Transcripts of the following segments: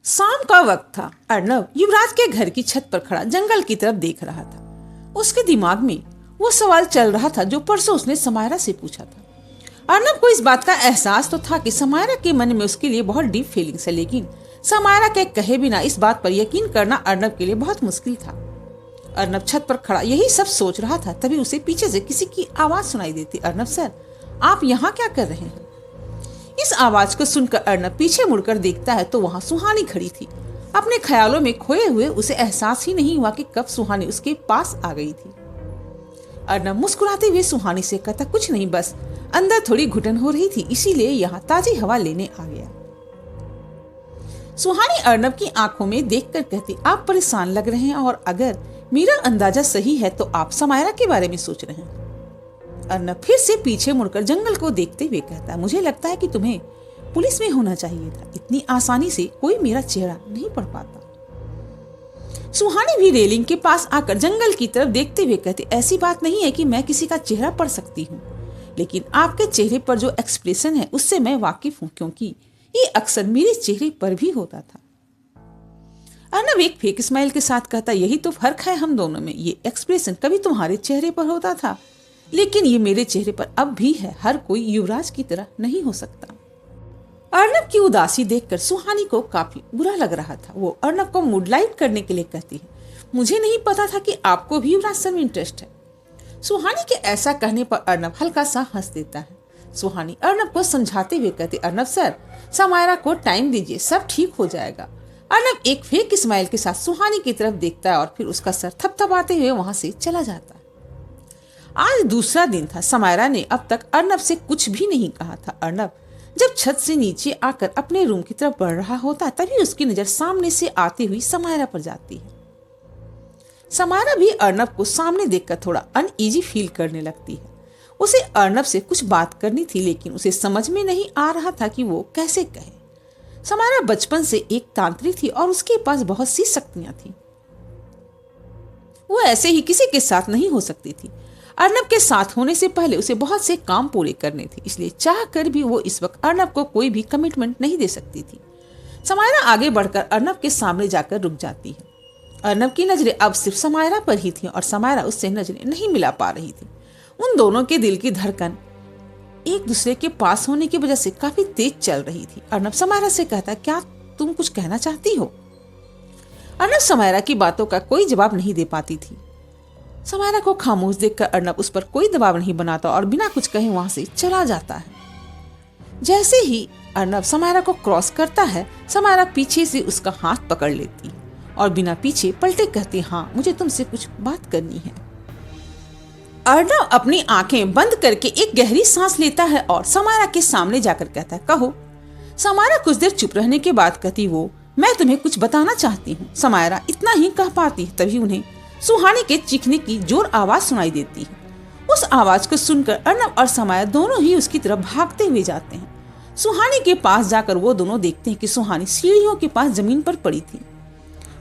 शाम का वक्त था। अर्नब युवराज के घर की छत पर खड़ा जंगल की तरफ देख रहा था। उसके दिमाग में वो सवाल चल रहा था जो परसों उसने समायरा से पूछा था। अर्नब को इस बात का एहसास तो था कि समायरा के मन में उसके लिए बहुत डीप फीलिंग्स है, लेकिन समायरा के कहे बिना इस बात पर यकीन करना अर्नब के लिए बहुत मुश्किल था। अर्नब छत पर खड़ा यही सब सोच रहा था, तभी उसे पीछे से किसी की आवाज सुनाई देती। अर्नब सर, आप यहाँ क्या कर रहे हैं? इस आवाज को सुनकर अर्नब पीछे मुड़कर देखता है तो वहाँ सुहानी खड़ी थी। अपने ख्यालों में खोए हुए उसे एहसास ही नहीं हुआ कि कब सुहानी उसके पास आ गई थी। अर्नब मुस्कुराते हुए सुहानी से कहता, कुछ नहीं, बस अंदर थोड़ी घुटन हो रही थी, इसीलिए यहाँ ताजी हवा लेने आ गया। सुहानी अर्नब की आंखों में देखकर कहती, आप परेशान लग रहे हैं और अगर मेरा अंदाजा सही है तो आप समायरा के बारे में सोच रहे हैं। अर्नब फिर से पीछे मुड़कर जंगल को देखते हुए कहता, मुझे लगता है कि तुम्हें पुलिस में होना चाहिए था। इतनी आसानी से कोई मेरा चेहरा नहीं पढ़ पाता। सुहानी भी रेलिंग के पास आकर जंगल की तरफ देखते हुए कहती, ऐसी बात नहीं है कि मैं किसी का चेहरा पढ़ सकती हूँ, लेकिन आपके चेहरे पर जो एक्सप्रेशन है उससे मैं वाकिफ हूँ, क्योंकि ये अक्सर मेरे चेहरे पर भी होता था। अर्नब एक फेक स्माइल के साथ कहता, यही तो फर्क है हम दोनों में। ये एक्सप्रेशन कभी तुम्हारे चेहरे पर होता था, लेकिन ये मेरे चेहरे पर अब भी है। हर कोई युवराज की तरह नहीं हो सकता। अर्नब की उदासी देखकर सुहानी को काफी बुरा लग रहा था। वो अर्नब को मूड लाइट करने के लिए कहती है, मुझे नहीं पता था कि आपको भी युवराज सर में इंटरेस्ट है। सुहानी के ऐसा कहने पर अर्नब हल्का सा हंस देता है। सुहानी अर्नब को समझाते हुए कहती, अर्नब सर, समायरा को टाइम दीजिए, सब ठीक हो जाएगा। अर्नब एक फेक स्माइल के साथ सुहानी की तरफ देखता है और फिर उसका सर थपथपाते हुए वहां से चला जाता है। आज दूसरा दिन था। समायरा ने अब तक अर्नब से कुछ भी नहीं कहा था। अर्नब जब छत से नीचे आकर अपने रूम की तरफ बढ़ रहा होता है, तभी उसकी नजर सामने से आती हुई समायरा पर जाती है। समायरा भी अर्नब को सामने देखकर थोड़ा अनईजी फील करने लगती है। उसे अर्नब से कुछ बात करनी थी, लेकिन उसे समझ में नहीं आ रहा था कि वो कैसे कहे। समायरा बचपन से एक तांत्रिक थी और उसके पास बहुत सी शक्तियां थी। वो ऐसे ही किसी के साथ नहीं हो सकती थी। अर्नब के साथ होने से पहले उसे बहुत से काम पूरे करने थे, इसलिए चाह कर भी वो इस वक्त अर्नब को कोई भी कमिटमेंट नहीं दे सकती थी। समायरा आगे बढ़कर अर्नब के सामने जाकर रुक जाती है। अर्नब की नजरें अब सिर्फ समायरा पर ही थी और समायरा उससे नजरें नहीं मिला पा रही थी। उन दोनों के दिल की धड़कन एक दूसरे के पास होने की वजह से काफी तेज चल रही थी। अर्नब समायरा से कहता, क्या तुम कुछ कहना चाहती हो? अर्नब समायरा की बातों का कोई जवाब नहीं दे पाती थी। समायरा को खामोश देखकर अर्नब उस पर कोई दबाव नहीं बनाता और बिना कुछ कहे वहां से चला जाता है। जैसे ही अर्नब समायरा को क्रॉस करता है, समायरा पीछे से उसका हाथ पकड़ लेती और बिना पीछे पलटे कहती, हाँ, मुझे तुमसे कुछ बात करनी है। अर्नब अपनी आंखें बंद करके एक गहरी सांस लेता है और समायरा के सामने जाकर कहता है, कहो। समायरा कुछ देर चुप रहने के बाद कहती, वो मैं तुम्हें कुछ बताना चाहती हूँ। समायरा इतना ही कह पाती है, तभी उन्हें सुहानी के चीखने की जोर आवाज सुनाई देती है। उस आवाज को सुनकर अर्नब और समायरा दोनों ही उसकी तरफ भागते हुए जाते हैं। सुहानी के पास जाकर वो दोनों देखते हैं कि सुहानी सीढ़ियों के पास जमीन पर पड़ी थी।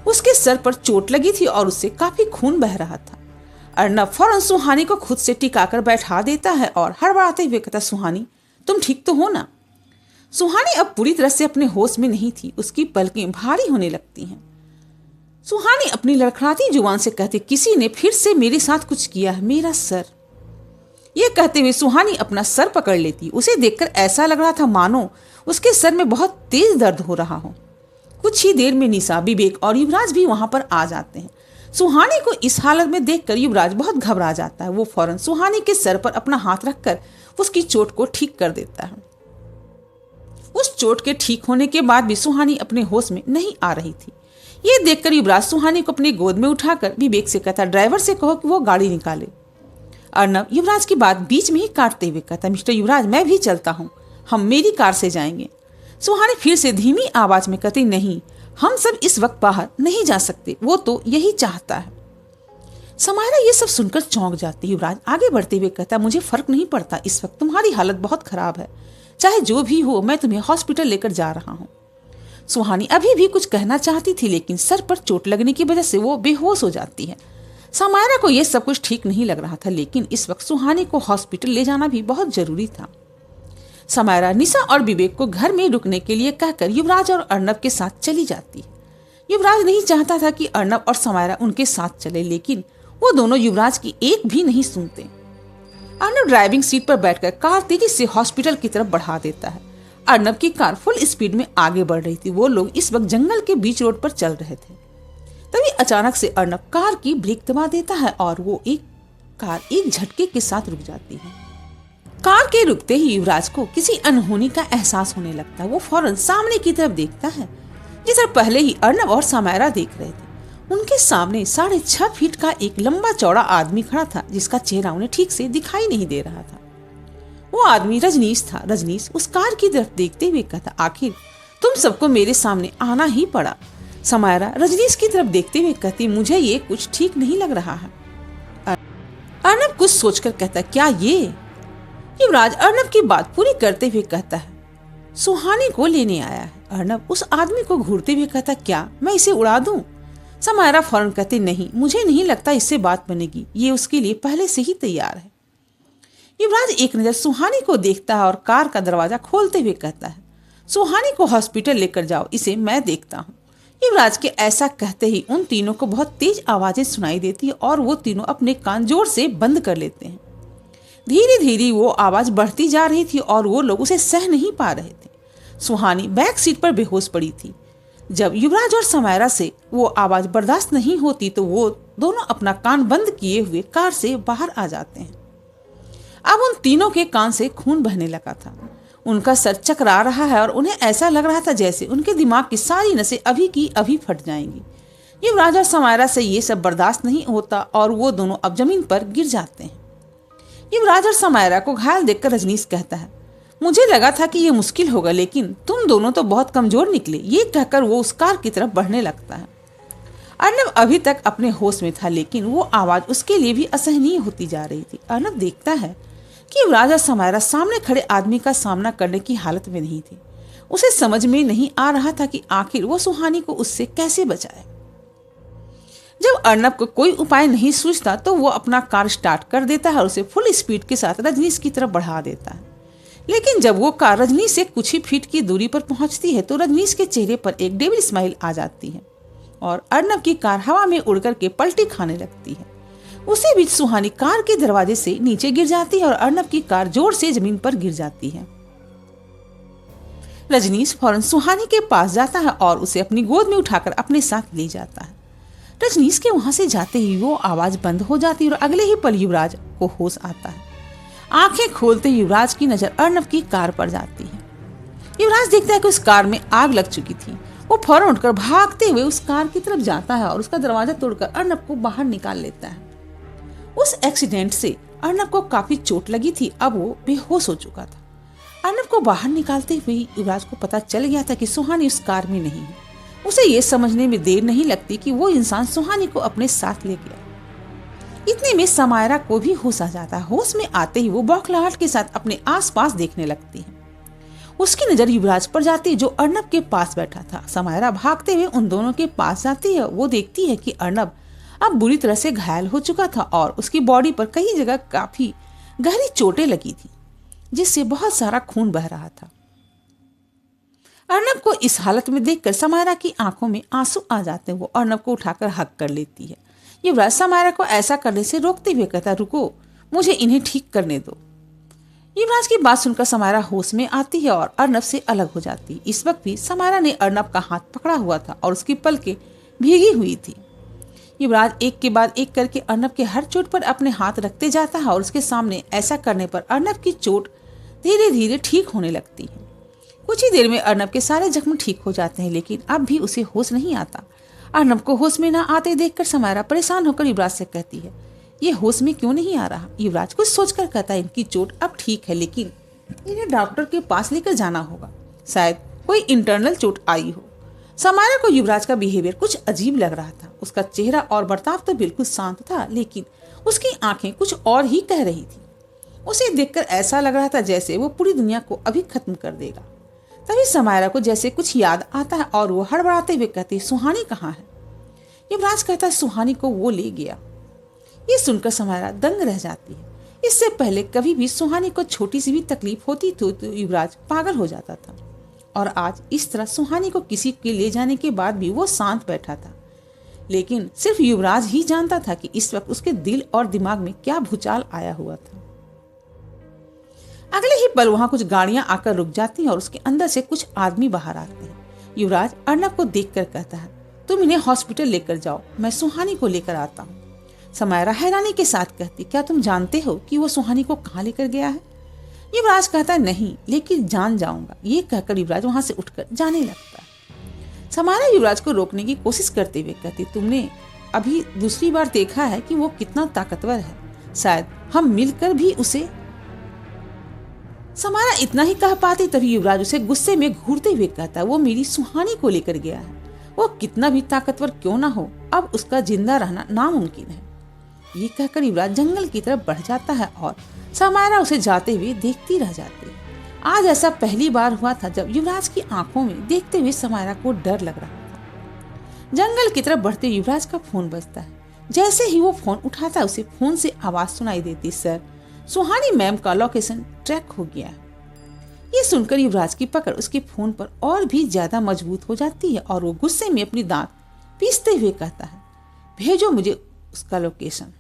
उसके सर पर चोट लगी थी और उससे काफी खून बह रहा था। अर्नब फौरन सुहानी को खुद से टिकाकर बैठा देता है और हड़बड़ाते हुए कहता, सुहानी, तुम ठीक तो हो ना? सुहानी अब पूरी तरह से अपने होश में नहीं थी। उसकी पलकें भारी होने लगती हैं। सुहानी अपनी लड़खड़ाती जुबान से कहती, किसी ने फिर से मेरे साथ कुछ किया है, मेरा सर। यह कहते हुए सुहानी अपना सर पकड़ लेती। उसे देखकर ऐसा लग रहा था मानो उसके सर में बहुत तेज दर्द हो रहा हो। कुछ ही देर में निशा, विवेक और युवराज भी वहां पर आ जाते हैं। सुहानी को इस हालत में देखकर युवराज बहुत घबरा जाता है। वो फौरन सुहानी के सर पर अपना हाथ रखकर उसकी चोट को ठीक कर देता है। उस चोट के ठीक होने के बाद भी सुहानी अपने होश में नहीं आ रही थी। ये देखकर युवराज सुहानी को अपनी गोद में उठाकर विवेक से कहता, ड्राइवर से कहो कि वो गाड़ी निकाले। अर्नब युवराज की बात बीच में ही काटते हुए कहता, मिस्टर युवराज, मैं भी चलता हूँ, हम मेरी कार से जाएंगे। सुहानी फिर से धीमी आवाज में कहती, नहीं, हम सब इस वक्त बाहर नहीं जा सकते, वो तो यही चाहता है। समायरा ये सब सुनकर चौंक जाती। युवराज आगे बढ़ते हुए कहता, मुझे फर्क नहीं पड़ता, इस वक्त तुम्हारी हालत बहुत खराब है, चाहे जो भी हो, मैं तुम्हें हॉस्पिटल लेकर जा रहा हूँ। सुहानी अभी भी कुछ कहना चाहती थी, लेकिन सर पर चोट लगने की वजह से वो बेहोश हो जाती है। समायरा को यह सब कुछ ठीक नहीं लग रहा था, लेकिन इस वक्त सुहानी को हॉस्पिटल ले जाना भी बहुत जरूरी था। समायरा निशा और विवेक को घर में रुकने के लिए कहकर युवराज और अर्नब के साथ चली जाती है। युवराज नहीं चाहता था कि अर्नब और समायरा उनके साथ चले, लेकिन वो दोनों युवराज की एक भी नहीं सुनते। अर्नब ड्राइविंग सीट पर बैठकर कार तेजी से हॉस्पिटल की तरफ बढ़ा देता है। अर्नब की कार फुल स्पीड में आगे बढ़ रही थी। वो लोग इस वक्त जंगल के बीच रोड पर चल रहे थे। तभी अचानक से अर्नब कार की ब्रेक दबा देता है और वो कार एक झटके के साथ रुक जाती है। कार के रुकते ही युवराज को किसी अनहोनी का एहसास होने लगता है। वो फौरन सामने की तरफ देखता है, जिसे पहले ही अर्नब और समायरा देख रहे थे। उनके सामने 6.5 फीट का एक लंबा चौड़ा आदमी खड़ा था, जिसका चेहरा उन्हें ठीक से दिखाई नहीं दे रहा था। वो आदमी रजनीश था। रजनीश उस कार की तरफ देखते हुए कहता, आखिर तुम सबको मेरे सामने आना ही पड़ा। समायरा रजनीश की तरफ देखते हुए कहती, मुझे ये कुछ ठीक नहीं लग रहा है। अर्नब कुछ सोचकर कहता, क्या ये? युवराज अर्नब की बात पूरी करते हुए कहता है, सुहानी को लेने आया है। अर्नब उस आदमी को घूरते हुए कहता, क्या मैं इसे उड़ा दूं? समायरा फौरन कहती, नहीं, मुझे नहीं लगता इससे बात बनेगी। ये उसके लिए पहले से ही तैयार है। युवराज एक नजर सुहानी को देखता है और कार का दरवाजा खोलते हुए कहता है, सुहानी को हॉस्पिटल लेकर जाओ, इसे मैं देखता हूँ। युवराज के ऐसा कहते ही उन तीनों को बहुत तेज आवाजें सुनाई देती है और वो तीनों अपने कान जोर से बंद कर लेते हैं। धीरे धीरे वो आवाज बढ़ती जा रही थी और वो लोग उसे सह नहीं पा रहे थे। सुहानी बैक सीट पर बेहोश पड़ी थी। जब युवराज और समायरा से वो आवाज बर्दाश्त नहीं होती तो वो दोनों अपना कान बंद किए हुए कार से बाहर आ जाते हैं। अब उन तीनों के कान से खून बहने लगा था। उनका सर चकरा रहा है और उन्हें ऐसा लग रहा था जैसे उनके दिमाग की सारी नसें अभी की अभी फट जाएंगी। युवराज और समायरा से ये सब बर्दाश्त नहीं होता और वो दोनों अब जमीन पर गिर जाते हैं। युवराज और समायरा को घायल देखकर रजनीश कहता है, मुझे लगा था कि ये मुश्किल होगा, लेकिन तुम दोनों तो बहुत कमजोर निकले। ये कहकर वो उस कार की तरफ बढ़ने लगता है। अर्नब अभी तक अपने होश में था, लेकिन वो आवाज उसके लिए भी असहनीय होती जा रही थी। अर्नब देखता है कि युवराज और समायरा सामने खड़े आदमी का सामना करने की हालत में नहीं थे। उसे समझ में नहीं आ रहा था कि आखिर वो सुहानी को उससे कैसे बचाए। जब अर्नब को कोई उपाय नहीं सूझता तो वो अपना कार स्टार्ट कर देता है और उसे फुल स्पीड के साथ रजनीश की तरफ बढ़ा देता है। लेकिन जब वो कार रजनीश से कुछ ही फीट की दूरी पर पहुंचती है तो रजनीश के चेहरे पर एक डेविल स्माइल आ जाती है और अर्नब की कार हवा में उड़कर के पलटी खाने लगती है। उसी बीच सुहानी कार के दरवाजे से नीचे गिर जाती है और अर्नब की कार जोर से जमीन पर गिर जाती है। रजनीश फौरन सुहानी के पास जाता है और उसे अपनी गोद में उठाकर अपने साथ ले जाता है। रजनीश के वहां से जाते ही वो आवाज बंद हो जाती है और अगले ही पल युवराज को होश आता है। आंखें खोलते युवराज की नजर अर्नब की कार पर जाती है। युवराज देखता है कि उस कार में आग लग चुकी थी। वो फौरन उठकर भागते हुए उस कार की तरफ जाता है और उसका दरवाजा तोड़कर अर्नब को बाहर निकाल लेता है। उस एक्सीडेंट से अर्नब को काफी चोट लगी थी। अब वो बेहोश हो चुका था। अर्नब को बाहर निकालते हुए युवराज को पता चल गया था कि सुहानी उस कार में नहीं है। उसे ये समझने में देर नहीं लगती कि वो इंसान सुहानी को अपने साथ ले गया। इतने में समायरा को भी होश आ जाता है। होश में आते ही वो बौखलाहट के साथ अपने आसपास देखने लगती है। उसकी नजर युवराज पर जाती है जो अर्नब के पास बैठा था। समायरा भागते हुए उन दोनों के पास जाती है। वो देखती है कि अर्नब अब बुरी तरह से घायल हो चुका था और उसकी बॉडी पर कई जगह काफी गहरी चोटें लगी थी, जिससे बहुत सारा खून बह रहा था। अर्नब को इस हालत में देखकर समायरा की आंखों में आंसू आ जाते हैं। वो अर्नब को उठाकर हग कर लेती है। युवराज समायरा को ऐसा करने से रोकते हुए कहता, रुको, मुझे इन्हें ठीक करने दो। युवराज की बात सुनकर समायरा होश में आती है और अर्नब से अलग हो जाती है। इस वक्त भी समायरा ने अर्नब का हाथ पकड़ा हुआ था और उसकी पलकें भीगी हुई थी। युवराज एक के बाद एक करके अर्नब के हर चोट पर अपने हाथ रखते जाता है और उसके सामने ऐसा करने पर अर्नब की चोट धीरे धीरे ठीक होने लगती है। कुछ ही देर में अर्नब के सारे जख्म ठीक हो जाते हैं, लेकिन अब भी उसे होश नहीं आता। अर्नब को होश में न आते देखकर समायरा परेशान होकर युवराज से कहती है, ये होश में क्यों नहीं आ रहा? युवराज कुछ सोचकर कहता है, इनकी चोट अब ठीक है, लेकिन इन्हें डॉक्टर के पास लेकर जाना होगा। शायद कोई इंटरनल चोट आई हो। समायरा को युवराज का बिहेवियर कुछ अजीब लग रहा था। उसका चेहरा और बर्ताव तो बिल्कुल शांत था, लेकिन उसकी आंखें कुछ और ही कह रही थी। उसे देखकर ऐसा लग रहा था जैसे वो पूरी दुनिया को अभी खत्म कर देगा। तभी समायरा को जैसे कुछ याद आता है और वो हड़बड़ाते हुए कहती है, सुहानी कहाँ है? युवराज कहता है, सुहानी को वो ले गया। ये सुनकर समायरा दंग रह जाती है। इससे पहले कभी भी सुहानी को छोटी सी भी तकलीफ होती तो युवराज पागल हो जाता था, और आज इस तरह सुहानी को किसी के ले जाने के बाद भी वो शांत बैठा था। लेकिन सिर्फ युवराज ही जानता था कि इस वक्त उसके दिल और दिमाग में क्या भूचाल आया हुआ था। अगले ही पल वहां कुछ गाड़ियां आकर रुक जाती हैं और उसके अंदर से कुछ आदमी बाहर आते हैं। युवराज अर्नब को देखकर कहता है, तुम इन्हें हॉस्पिटल लेकर जाओ, मैं सुहानी को लेकर आता हूँ। समायरा हैरानी के साथ कहती, क्या तुम जानते हो कि वो सुहानी को कहाँ लेकर गया है? युवराज कहता है, नहीं, लेकिन जान जाऊंगा। ये कहकर युवराज वहां से उठकर जाने लगता है। समायरा युवराज को रोकने की कोशिश करते हुए कहती, तुमने अभी दूसरी बार देखा है कि वो कितना ताकतवर है, शायद हम मिलकर भी उसे। समायरा इतना ही कह पाती तभी युवराज उसे गुस्से में घूरते हुए कहता, वो मेरी सुहानी को लेकर गया है, वो कितना भी ताकतवर क्यों ना हो, अब उसका जिंदा रहना नामुमकिन है। ये कहकर युवराज जंगल की तरफ बढ़ जाता है और समायरा उसे जाते हुए देखती रह जाती है। आज ऐसा पहली बार हुआ था जब युवराज की आंखों में देखते हुए समायरा को डर लग रहा था। जंगल की तरफ बढ़ते युवराज का फोन बजता है। जैसे ही वो फोन उठाता है उसे फोन से आवाज सुनाई देती, सर, सुहानी मैम का लोकेशन ट्रैक हो गया है। ये सुनकर युवराज की पकड़ उसके फोन पर और भी ज्यादा मजबूत हो जाती है और वो गुस्से में अपनी दांत पीसते हुए कहता है, भेजो मुझे उसका लोकेशन।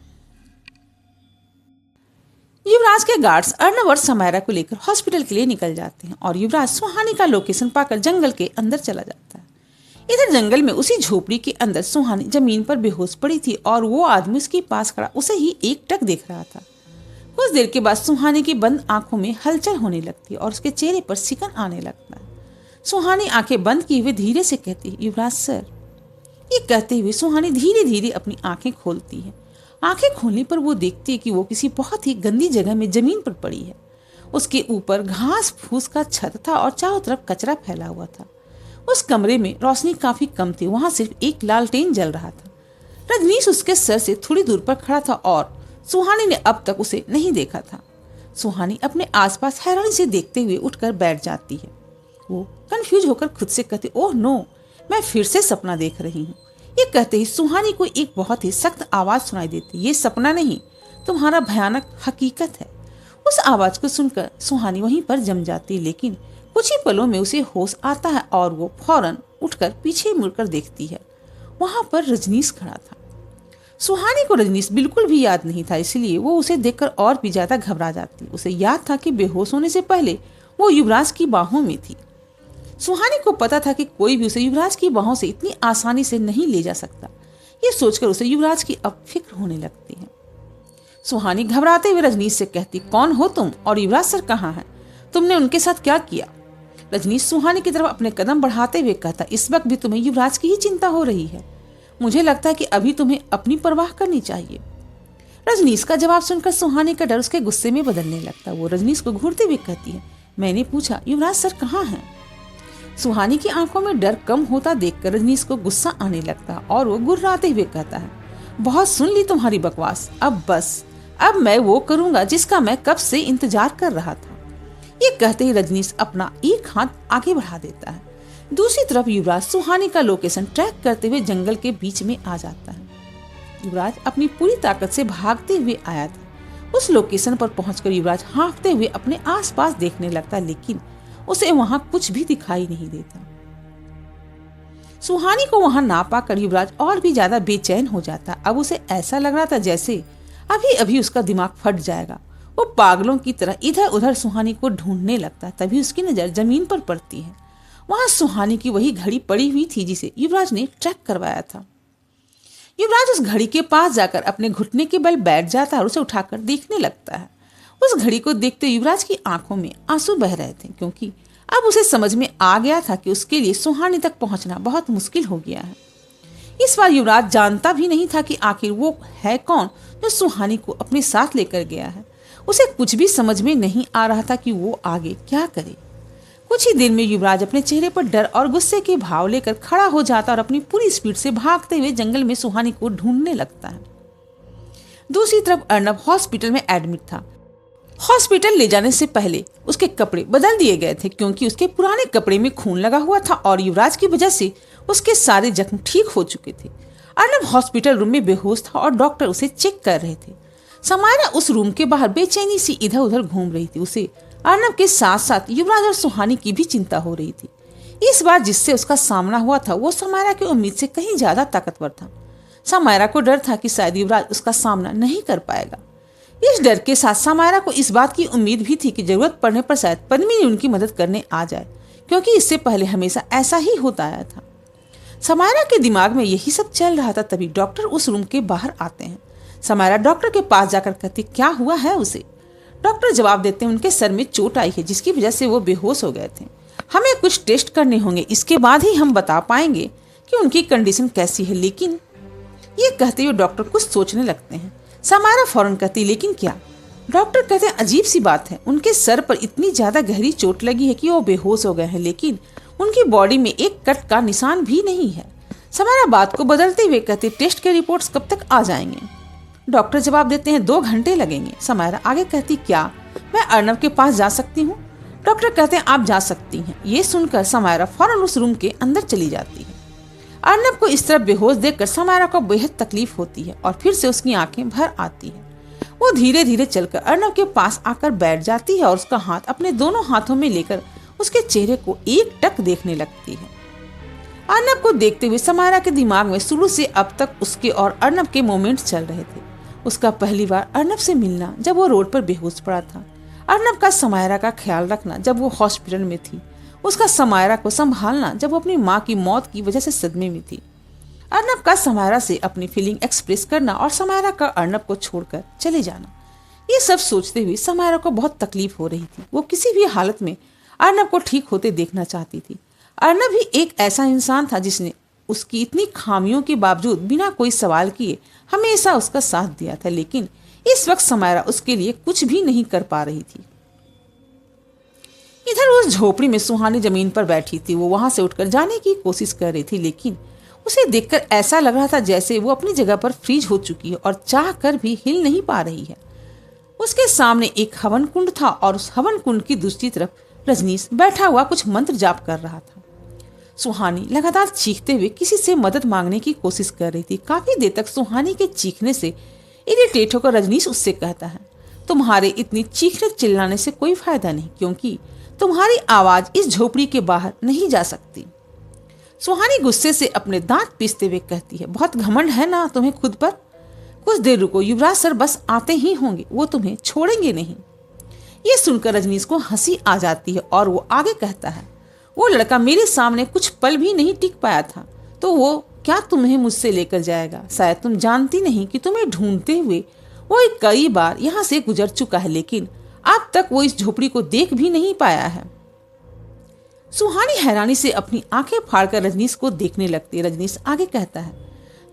युवराज के गार्ड्स अर्नब और समायरा को लेकर हॉस्पिटल के लिए निकल जाते हैं और युवराज सुहानी का लोकेशन पाकर जंगल के अंदर चला जाता है। इधर जंगल में उसी झोपड़ी के अंदर सुहानी जमीन पर बेहोश पड़ी थी और वो आदमी उसके पास खड़ा उसे ही एकटक देख रहा था। कुछ देर के बाद सुहानी की बंद आंखों में हलचल होने लगती है और उसके चेहरे पर सिकन आने लगता है। सुहानी आंखें बंद किए हुए धीरे से कहती, युवराज सर। ये कहते हुए सुहानी धीरे धीरे अपनी आंखें खोलती है। आंखें खोलने पर वो देखती है कि वो किसी बहुत ही गंदी जगह में जमीन पर पड़ी है। उसके ऊपर घास फूस का छत था और चारों तरफ कचरा फैला हुआ था। उस कमरे में रोशनी काफी कम थी, वहां सिर्फ एक लालटेन जल रहा था। रजनीश उसके सर से थोड़ी दूर पर खड़ा था और सुहानी ने अब तक उसे नहीं देखा था। सुहानी अपने आसपास हैरानी से देखते हुए उठकर बैठ जाती है। वो कंफ्यूज होकर खुद से कहती, ओह नो, मैं फिर से सपना देख रही हूँ। ये कहते ही सुहानी को एक बहुत ही सख्त आवाज सुनाई देती, ये सपना नहीं, तुम्हारा भयानक हकीकत है। उस आवाज को सुनकर सुहानी वहीं पर जम जाती, लेकिन कुछ ही पलों में उसे होश आता है और वो फौरन उठकर पीछे मुड़कर देखती है। वहां पर रजनीश खड़ा था। सुहानी को रजनीश बिल्कुल भी याद नहीं था, इसलिए वो उसे देखकर और भी ज्यादा घबरा जाती। उसे याद था कि बेहोश होने से पहले वो युवराज की बाहों में थी। सुहानी को पता था कि कोई भी उसे युवराज की बाहों से इतनी आसानी से नहीं ले जा सकता। ये सोचकर उसे युवराज की अब फिक्र होने लगती है। सुहानी घबराते हुए रजनीश से कहती, कौन हो तुम और युवराज सर कहाँ हैं? तुमने उनके साथ क्या किया? रजनीश सुहानी की तरफ अपने कदम बढ़ाते हुए कहता, इस वक्त भी तुम्हें युवराज की ही चिंता हो रही है। मुझे लगता है कि अभी तुम्हें अपनी परवाह करनी चाहिए। रजनीश का जवाब सुनकर सुहानी का डर उसके गुस्से में बदलने लगता। वो रजनीश को घूरते हुए कहती है, मैंने पूछा युवराज सर कहाँ हैं? सुहानी की आंखों में डर कम होता देखकर रजनीश को गुस्सा आने लगता और वो गुर्राते हुए कहता है, बहुत सुन ली तुम्हारी बकवास, अब बस, अब मैं वो करूंगा जिसका मैं कब से इंतजार कर रहा था। ये कहते ही रजनीश अपना एक हाथ आगे बढ़ा देता है। दूसरी तरफ युवराज सुहानी का लोकेशन ट्रैक करते हुए जंगल के बीच में आ जाता है। युवराज अपनी पूरी ताकत से भागते हुए आया था। उस लोकेशन पर पहुंचकर युवराज हाँफते हुए अपने आसपास देखने लगता, लेकिन उसे वहां कुछ भी दिखाई नहीं देता। सुहानी को वहां ना पाकर युवराज और भी ज्यादा बेचैन हो जाता। अब उसे ऐसा लग रहा था जैसे अभी अभी उसका दिमाग फट जाएगा। वो पागलों की तरह इधर उधर सुहानी को ढूंढने लगता। तभी उसकी नजर जमीन पर पड़ती है। वहां सुहानी की वही घड़ी पड़ी हुई थी जिसे युवराज ने ट्रैक करवाया था। युवराज उस घड़ी के पास जाकर अपने घुटने के बल बैठ जाता है और उसे उठाकर देखने लगता है। उस घड़ी को देखते युवराज की आंखों में आंसू बह रहे थे, क्योंकि अब उसे समझ में आ गया था कि उसके लिए सुहानी तक पहुंचना बहुत मुश्किल हो गया है। इस बार युवराज जानता भी नहीं था कि आखिर वो है कौन जो सुहानी को अपने साथ लेकर गया है। उसे कुछ भी समझ में नहीं आ रहा था कि वो आगे क्या करे। कुछ ही देर में युवराज अपने चेहरे पर डर और गुस्से के भाव लेकर खड़ा हो जाता और अपनी पूरी स्पीड से भागते हुए जंगल में सुहानी को ढूंढने लगता है। दूसरी तरफ अर्नब हॉस्पिटल में एडमिट था। हॉस्पिटल ले जाने से पहले उसके कपड़े बदल दिए गए थे, क्योंकि उसके पुराने कपड़े में खून लगा हुआ था और युवराज की वजह से उसके सारे जख्म ठीक हो चुके थे। अर्नब हॉस्पिटल रूम में बेहोश था और डॉक्टर उसे चेक कर रहे थे। समायरा उस रूम के बाहर बेचैनी सी इधर उधर घूम रही थी। उसे अर्नब के साथ साथ युवराज और सुहानी की भी चिंता हो रही थी। इस बार जिससे उसका सामना हुआ था वो समायरा की उम्मीद से कहीं ज्यादा ताकतवर था। समायरा को डर था कि शायद युवराज उसका सामना नहीं कर पाएगा। इस डर के साथ समायरा को इस बात की उम्मीद भी थी कि जरूरत पड़ने पर शायद पद्मिनी उनकी मदद करने आ जाए, क्योंकि इससे पहले हमेशा ऐसा ही होता आया था। समायरा के दिमाग में यही सब चल रहा था, तभी डॉक्टर उस रूम के बाहर आते हैं। समायरा डॉक्टर के पास जाकर कहती क्या हुआ है उसे। डॉक्टर जवाब देते हैं उनके सर में चोट आई है जिसकी वजह से वो बेहोश हो गए थे। हमें कुछ टेस्ट करने होंगे, इसके बाद ही हम बता पाएंगे कि उनकी कंडीशन कैसी है। लेकिन ये कहते हुए डॉक्टर कुछ सोचने लगते हैं। समायरा फौरन कहती लेकिन क्या। डॉक्टर कहते हैं अजीब सी बात है, उनके सर पर इतनी ज्यादा गहरी चोट लगी है कि वो बेहोश हो गए हैं, लेकिन उनकी बॉडी में एक कट का निशान भी नहीं है। समायरा बात को बदलते हुए कहते टेस्ट के रिपोर्ट्स कब तक आ जाएंगे। डॉक्टर जवाब देते हैं 2 घंटे लगेंगे। समायरा आगे कहती क्या मैं अर्नब के पास जा सकती हूँ। डॉक्टर कहते हैं आप जा सकती हैं। ये सुनकर समायरा फौरन उस रूम के अंदर चली जाती है। अर्नब को इस तरह बेहोश देखकर समायरा को बेहद तकलीफ होती है और फिर से उसकी आंखें भर आती है। वो धीरे धीरे चलकर अर्नब के पास आकर बैठ जाती है और उसका हाथ अपने दोनों हाथों में लेकर उसके चेहरे को एक टक देखने लगती है। अर्नब को देखते हुए समायरा के दिमाग में शुरू से अब तक उसके और अर्नब के मोमेंट्स चल रहे थे। उसका पहली बार अर्नब से मिलना जब वो रोड पर बेहोश पड़ा था, अर्नब का समायरा का ख्याल रखना जब वो हॉस्पिटल में थी, उसका समायरा को संभालना जब वो अपनी माँ की मौत की वजह से सदमे में थी, अर्नब का समायरा से अपनी फीलिंग एक्सप्रेस करना और समायरा का अर्नब को छोड़कर चले जाना। ये सब सोचते हुए समायरा को बहुत तकलीफ हो रही थी। वो किसी भी हालत में अर्नब को ठीक होते देखना चाहती थी। अर्नब ही एक ऐसा इंसान था जिसने उसकी इतनी खामियों के बावजूद बिना कोई सवाल किए हमेशा उसका साथ दिया था, लेकिन इस वक्त समायरा उसके लिए कुछ भी नहीं कर पा रही थी। इधर उस झोपड़ी में सुहानी जमीन पर बैठी थी। वो वहां से उठकर जाने की कोशिश कर रही थी, लेकिन उसे देखकर ऐसा लग रहा था जैसे वो अपनी जगह पर फ्रीज हो चुकी है और चाह कर भी हिल नहीं पा रही है। उसके सामने एक हवन कुंड था और उस हवन कुंड की दूसरी तरफ रजनीश बैठा हुआ कुछ मंत्र जाप कर रहा था। सुहानी लगातार चीखते हुए किसी से मदद मांगने की कोशिश कर रही थी। काफी देर तक सुहानी के चीखने से इरिटेट होकर रजनीश उससे कहता है तुम्हारे इतनी चीखने चिल्लाने से कोई फायदा नहीं, क्योंकि तुम्हारी आवाज इस झोपड़ी के बाहर नहीं जा सकती। सुहानी गुस्से से अपने दांत पीसते हुए कहती है बहुत घमंड है ना तुम्हें खुद पर। कुछ देर रुको, युवराज सर बस आते ही होंगे, वो तुम्हें छोड़ेंगे नहीं। ये सुनकर रजनीश को हंसी आ जाती है और वो आगे कहता है वो लड़का मेरे सामने कुछ पल भी नहीं टिक पाया था, तो वो क्या तुम्हें मुझसे लेकर जाएगा। शायद तुम जानती नहीं कि तुम्हें ढूंढते हुए वो कई बार यहाँ से गुजर चुका है, लेकिन अब तक वो इस झोपड़ी को देख भी नहीं पाया है। सुहानी हैरानी से अपनी आंखें फाड़कर रजनीश को देखने लगती है। रजनीश आगे कहता है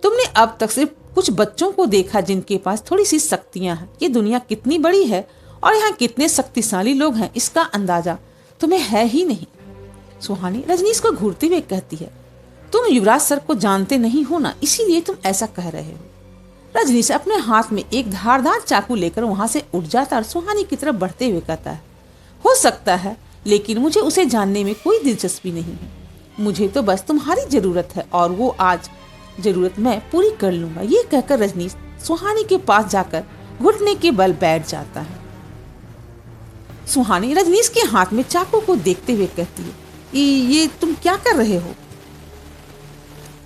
तुमने अब तक सिर्फ कुछ बच्चों को देखा जिनके पास थोड़ी सी शक्तियां हैं। ये दुनिया कितनी बड़ी है और यहाँ कितने शक्तिशाली लोग हैं, इसका अंदाजा तुम्हें है ही नहीं। सुहानी रजनीश को घूरते हुए कहती है तुम युवराज सर को जानते नहीं हो ना, इसीलिए तुम ऐसा कह रहे हो। रजनीश अपने हाथ में एक धारदार चाकू लेकर वहां से उठ जाता और सुहानी की तरफ बढ़ते हुए कहता है हो सकता है, लेकिन मुझे उसे जानने में कोई दिलचस्पी नहीं है। मुझे तो बस तुम्हारी जरूरत है और वो आज जरूरत मैं पूरी कर लूंगा। ये कहकर रजनीश सुहानी के पास जाकर घुटने के बल बैठ जाता है। सुहानी रजनीश के हाथ में चाकू को देखते हुए कहती है ये तुम क्या कर रहे हो।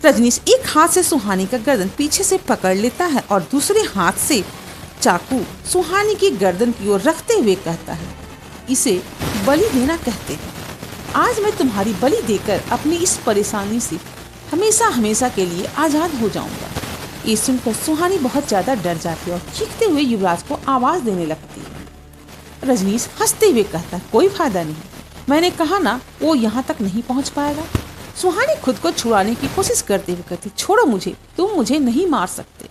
रजनीश एक हाथ से सुहानी का गर्दन पीछे से पकड़ लेता है और दूसरे हाथ से चाकू सुहानी की गर्दन की ओर रखते हुए कहता है इसे बलि देना कहते हैं। आज मैं तुम्हारी बलि देकर अपनी इस परेशानी से हमेशा हमेशा के लिए आजाद हो जाऊंगा। ये सुनकर सुहानी बहुत ज्यादा डर जाती है और चीखते हुए युवराज को आवाज देने लगती है। रजनीश हंसते हुए कहता है कोई फायदा नहीं, मैंने कहा ना वो यहाँ तक नहीं पहुँच पाएगा। सुहानी खुद को छुड़ाने की कोशिश करते हुए कहती छोड़ो मुझे, तुम मुझे नहीं मार सकते।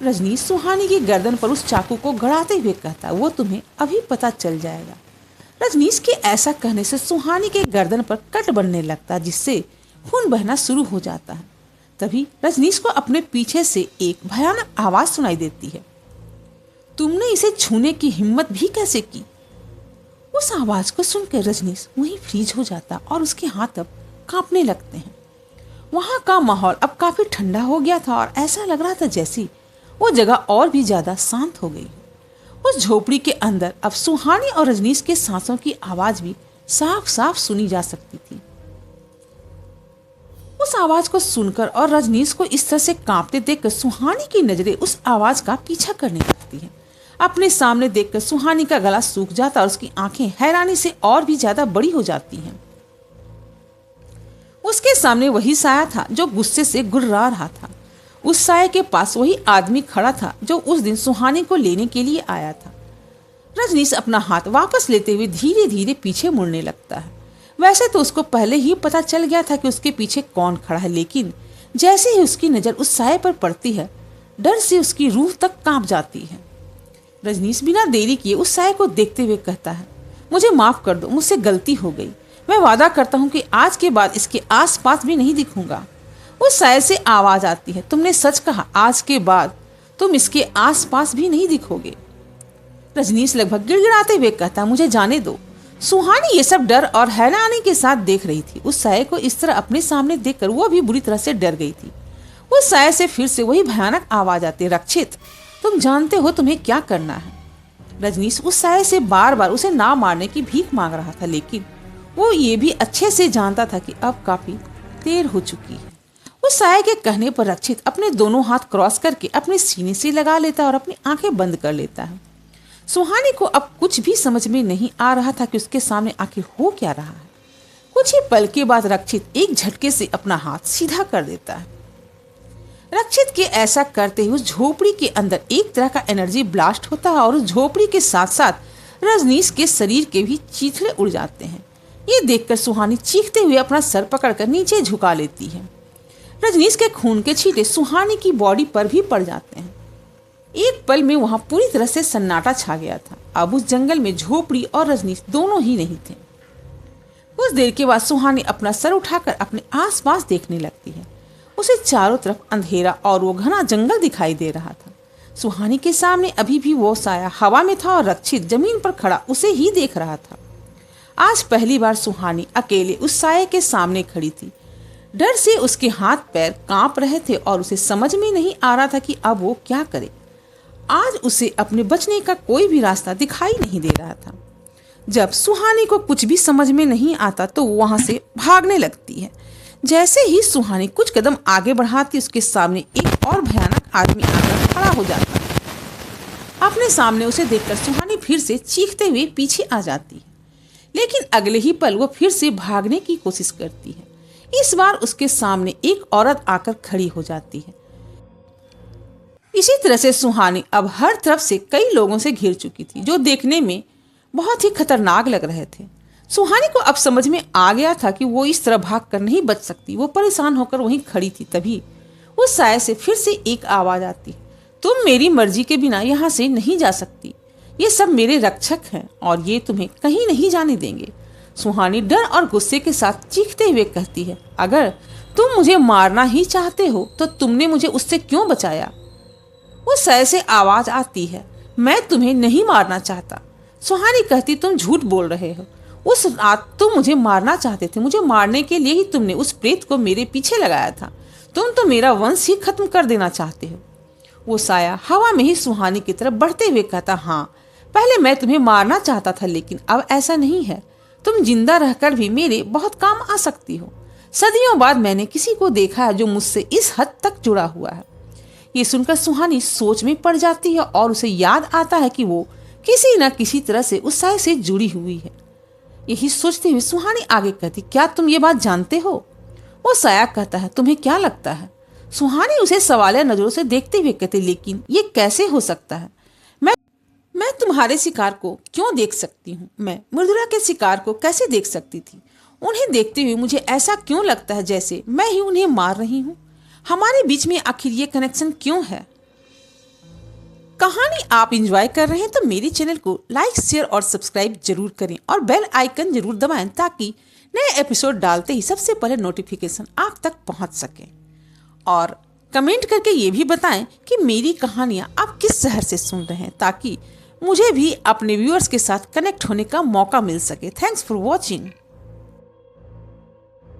रजनीश सुहानी की गर्दन पर उस चाकू को गड़ाते हुए कहता वो तुम्हें अभी पता चल जाएगा। रजनीश के ऐसा कहने से सुहानी के गर्दन पर कट बनने लगता जिससे खून बहना शुरू हो जाता है। तभी रजनीश को अपने पीछे से एक भयानक आवाज सुनाई देती है तुमने इसे छूने की हिम्मत भी कैसे की। उस आवाज को सुनकर रजनीश वहीं फ्रीज हो जाता और उसके हाथ अब कांपने लगते हैं। वहां का माहौल अब काफी ठंडा हो गया था और ऐसा लग रहा था जैसे वो जगह और भी ज्यादा शांत हो गई। उस झोपड़ी के अंदर अब सुहानी और रजनीश के सांसों की आवाज भी साफ साफ सुनी जा सकती थी। उस आवाज को सुनकर और रजनीश को इस तरह से कांपते देखकर सुहानी की नजरें उस आवाज का पीछा करने लगती हैं। अपने सामने देखकर सुहानी का गला सूख जाता और उसकी आंखें हैरानी से और भी ज्यादा बड़ी हो जाती हैं। उसके सामने वही साया था जो गुस्से से गुर्रा रहा था। उस साये के पास वही आदमी खड़ा था जो उस दिन सुहानी को लेने के लिए आया था। रजनीश अपना हाथ वापस लेते हुए धीरे धीरे पीछे मुड़ने लगता है। वैसे तो उसको पहले ही पता चल गया था कि उसके पीछे कौन खड़ा है, लेकिन जैसे ही उसकी नजर उस साये पर पड़ती है, डर से उसकी रूह तक कांप जाती है। रजनीश बिना देरी किए उस साये को देखते हुए कहता है, मुझे माफ कर दो, मुझसे गलती हो गई। मैं वादा करता हूँ कि आज के बाद इसके आसपास भी नहीं दिखूंगा। उस साये से आवाज आती है, तुमने सच कहा, आज के बाद तुम इसके आसपास भी नहीं दिखोगे। रजनीश लगभग गिड़गिड़ाते हुए कहता, मुझे जाने दो। सुहानी ये सब डर और हैरानी के साथ देख रही थी। उस साये को इस तरह अपने सामने देखकर वो भी बुरी तरह से डर गई थी। उस साये से फिर से वही भयानक आवाज आती, रक्षित, तुम जानते हो तुम्हें क्या करना है। रजनीश उस साये से बार बार उसे ना मारने की भीख मांग रहा था, लेकिन वो ये भी अच्छे से जानता था कि अब काफी देर हो चुकी है। उस साये के कहने पर रक्षित अपने दोनों हाथ क्रॉस करके अपने सीने से लगा लेता है और अपनी आंखें बंद कर लेता है। सुहानी को अब कुछ भी समझ में नहीं आ रहा था कि उसके सामने आखिर हो क्या रहा है। कुछ ही पल के बाद रक्षित एक झटके से अपना हाथ सीधा कर देता है। रक्षित के ऐसा करते ही उस झोपड़ी के अंदर एक तरह का एनर्जी ब्लास्ट होता है और उस झोपड़ी के साथ साथ रजनीश के शरीर के भी चीथड़े उड़ जाते हैं। ये देखकर सुहानी चीखते हुए अपना सर पकड़कर नीचे झुका लेती है। रजनीश के खून के छींटे सुहानी की बॉडी पर भी पड़ जाते हैं। एक पल में वहां पूरी तरह से सन्नाटा छा गया था। अब उस जंगल में झोपड़ी और रजनीश दोनों ही नहीं थे। कुछ देर के बाद सुहानी अपना सर उठाकर अपने आसपास देखने लगती है। उसे चारों तरफ अंधेरा और वो घना जंगल दिखाई दे रहा था। सुहानी के सामने अभी भी वो साया हवा में था और रक्षित जमीन पर खड़ा उसे ही देख रहा था। आज पहली बार सुहानी अकेले उस साये के सामने खड़ी थी। डर से उसके हाथ पैर कांप रहे थे और उसे समझ में नहीं आ रहा था कि अब वो क्या करे। आज उसे अपने बचने का कोई भी रास्ता दिखाई नहीं दे रहा था। जब सुहानी को कुछ भी समझ में नहीं आता तो वो वहां से भागने लगती है। जैसे ही सुहानी कुछ कदम आगे बढ़ाती, उसके सामने एक और भयानक आदमी आकर खड़ा हो जाता है। अपने सामने उसे देखकर सुहानी फिर से चीखते हुए पीछे आ जाती है, लेकिन अगले ही पल वो फिर से भागने की कोशिश करती है। इस बार उसके सामने एक औरत आकर खड़ी हो जाती है। इसी तरह से सुहानी अब हर तरफ से कई लोगों से घिर चुकी थी जो देखने में बहुत ही खतरनाक लग रहे थे। सुहानी को अब समझ में आ गया था कि वो इस तरह भाग कर नहीं बच सकती। वो परेशान होकर वहीं खड़ी थी। तभी उस साये से फिर से एक आवाज आती, तुम मेरी मर्जी के बिना यहाँ से नहीं जा सकती। ये सब मेरे रक्षक हैं और ये तुम्हें कहीं नहीं जाने देंगे। सुहानी डर और गुस्से के साथ चीखते हुए कहती है, अगर तुम मुझे मारना ही चाहते हो तो तुमने मुझे उससे क्यों बचाया। उस साये से आवाज आती है, मैं तुम्हें नहीं मारना चाहता। सुहानी कहती, तुम झूठ बोल रहे हो। उस रात तुम मुझे मारना चाहते थे। मुझे मारने के लिए ही तुमने उस प्रेत को मेरे पीछे लगाया था। तुम तो मेरा वंश ही खत्म कर देना चाहते हो। वो साया हवा में ही सुहानी की तरफ बढ़ते हुए कहता, हाँ, पहले मैं तुम्हें मारना चाहता था, लेकिन अब ऐसा नहीं है। तुम जिंदा रहकर भी मेरे बहुत काम आ सकती हो। सदियों बाद मैंने किसी को देखा है जो मुझसे इस हद तक जुड़ा हुआ है। ये सुनकर सुहानी सोच में पड़ जाती है और उसे याद आता है कि वो किसी न किसी तरह से उस साये से जुड़ी हुई है। यही सोचते हुए सुहानी आगे कहती, क्या तुम ये बात जानते हो। वो साया कहता है, तुम्हें क्या लगता है। सुहानी उसे सवालिया नजरों से देखते हुए कहती, लेकिन ये कैसे हो सकता है। मैं तुम्हारे शिकार को क्यों देख सकती हूँ। मैं मृदुला के शिकार को कैसे देख सकती थी। उन्हें देखते हुए मुझे ऐसा क्यों लगता है जैसे मैं ही उन्हें मार रही हूँ। हमारे बीच में आखिर ये कनेक्शन क्यों है। कहानी आप एंजॉय कर रहे हैं तो मेरे चैनल को लाइक, शेयर और सब्सक्राइब जरूर करें और बेल आइकन जरूर दबाएं ताकि नए एपिसोड डालते ही सबसे पहले नोटिफिकेशन आप तक पहुंच सके। और कमेंट करके ये भी बताएं कि मेरी कहानियां आप किस शहर से सुन रहे हैं ताकि मुझे भी अपने व्यूअर्स के साथ कनेक्ट होने का मौका मिल सके। Thanks for watching.